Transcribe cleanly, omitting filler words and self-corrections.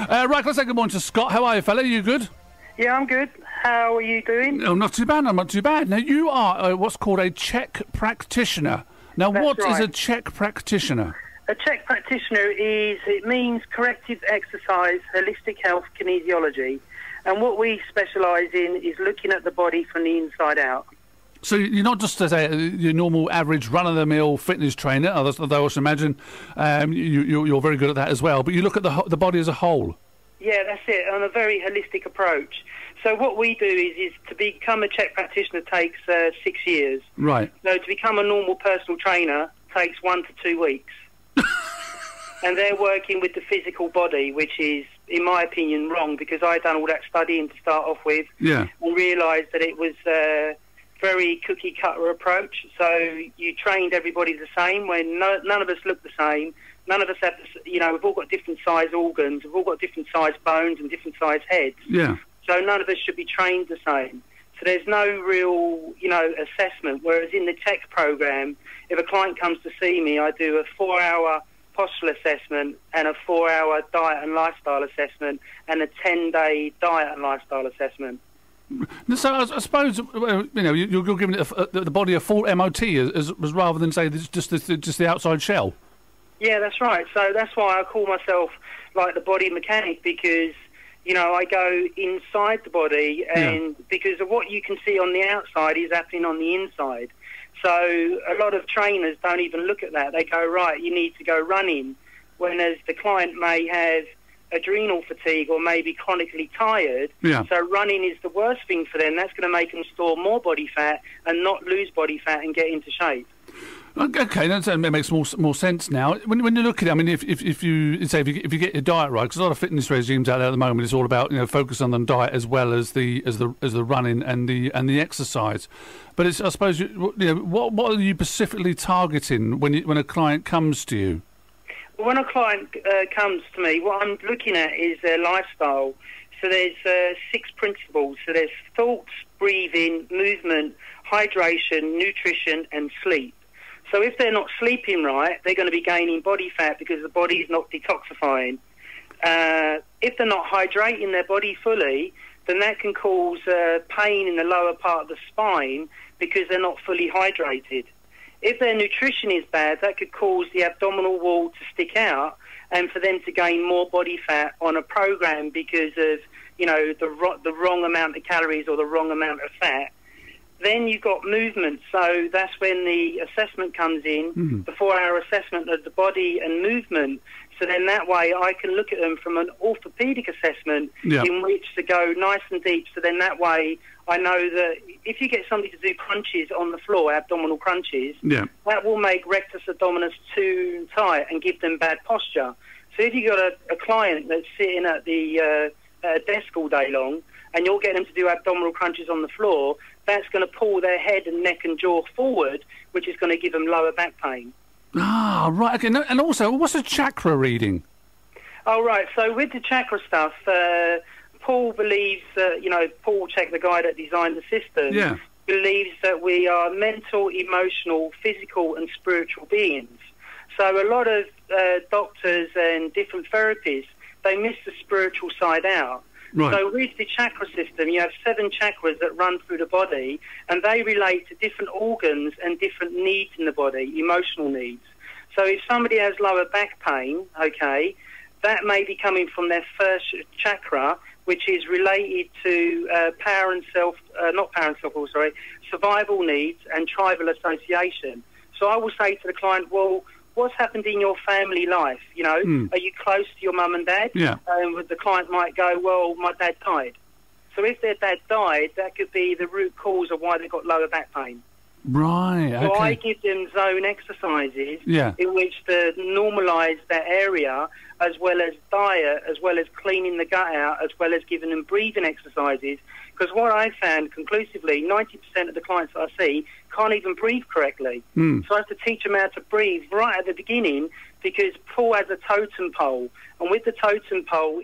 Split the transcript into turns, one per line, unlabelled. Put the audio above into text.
Right, let's say good morning to Scott. How are you, fella? You good?
Yeah, I'm good. How are you doing?
Oh, not too bad. I'm not too bad. Now, you are what's called a C.H.E.K Practitioner. Now, what is a C.H.E.K Practitioner?
A C.H.E.K Practitioner it means corrective exercise, holistic health kinesiology. And what we specialise in is looking at the body from the inside out.
So you're not just your normal average run-of-the-mill fitness trainer, although I should imagine you're very good at that as well, but you look at the body as a whole.
Yeah, that's it, on a very holistic approach. So what we do is to become a C.H.E.K Practitioner takes 6 years.
Right.
So to become a normal personal trainer takes 1 to 2 weeks. And they're working with the physical body, which is, in my opinion, wrong, because I'd done all that studying to start off with, and realised that it was very cookie-cutter approach. So you trained everybody the same, when none of us look the same. None of us have, we've all got different size organs, we've all got different size bones and different size heads.
Yeah.
So none of us should be trained the same. So there's no real, assessment. Whereas in the C.H.E.K program, if a client comes to see me, I do a 4-hour postural assessment and a 4-hour diet and lifestyle assessment and a 10-day diet and lifestyle assessment.
So I suppose you're giving the body a full MOT as rather than say just the outside shell.
Yeah, that's right. So that's why I call myself like the body mechanic, because I go inside the body, and because of what you can see on the outside is happening on the inside. So a lot of trainers don't even look at that. They go, right, you need to go running, whereas the client may have adrenal fatigue or maybe chronically tired. So running is the worst thing for them. That's going to make them store more body fat and not lose body fat and get into shape.
Okay, that makes more sense now. When you look at it, I mean, if you get your diet right, because a lot of fitness regimes out there at the moment, it's all about focus on the diet as well as the running and the exercise. But I suppose what are you specifically targeting when a client comes to you?
Well, when a client comes to me, what I'm looking at is their lifestyle. So there's 6 principles. So there's thoughts, breathing, movement, hydration, nutrition, and sleep. So if they're not sleeping right, they're going to be gaining body fat because the body is not detoxifying. If they're not hydrating their body fully, then that can cause pain in the lower part of the spine because they're not fully hydrated. If their nutrition is bad, that could cause the abdominal wall to stick out and for them to gain more body fat on a program because of the wrong amount of calories or the wrong amount of fat. Then you've got movement, so that's when the assessment comes in, the 4-hour assessment of the body and movement. So then that way I can look at them from an orthopaedic assessment in which to go nice and deep. So then that way I know that if you get somebody to do crunches on the floor, abdominal crunches, that will make rectus abdominis too tight and give them bad posture. So if you've got a client that's sitting at the desk all day long and you're getting them to do abdominal crunches on the floor, that's going to pull their head and neck and jaw forward, which is going to give them lower back pain.
Ah, right. Okay. No, and also, what's a chakra reading?
Oh, right. So with the chakra stuff, Paul believes that, Paul C.H.E.K, the guy that designed the system, believes that we are mental, emotional, physical and spiritual beings. So a lot of doctors and different therapists, they miss the spiritual side out. Right. So with the chakra system, you have 7 chakras that run through the body, and they relate to different organs and different needs in the body, emotional needs. So if somebody has lower back pain, that may be coming from their first chakra, which is related to survival needs and tribal association. So I will say to the client, well, what's happened in your family life? Are you close to your mum and dad? And the client might go, well, my dad died. So if their dad died, that could be the root cause of why they got lower back pain.
Right, okay.
So I give them zone exercises in which to normalise that area, as well as diet, as well as cleaning the gut out, as well as giving them breathing exercises. Because what I found conclusively, 90% of the clients that I see can't even breathe correctly. So I have to teach them how to breathe right at the beginning, because Paul has a totem pole. And with the totem pole,